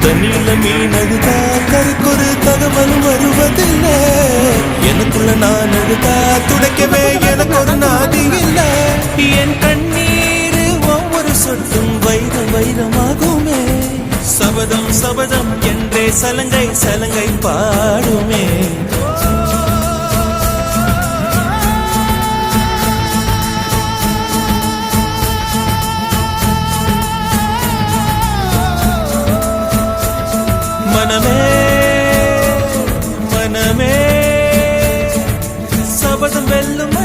தண்ணியில மீன் அழுதா கருக்கொரு தகவலும் வருவதில்லை. எனக்குள்ள நான் அழுதா துடைக்கவே எனக்கு ஒரு நாதி இல்லை. என் கண்ணீர் ஒவ்வொரு சொட்டும் வைரம் வைரமாகுமே. சபதம் சபதம் என்றே சலங்கை சலங்கை பாடுமே. மனமே மனமே சபதம் வெல்லும்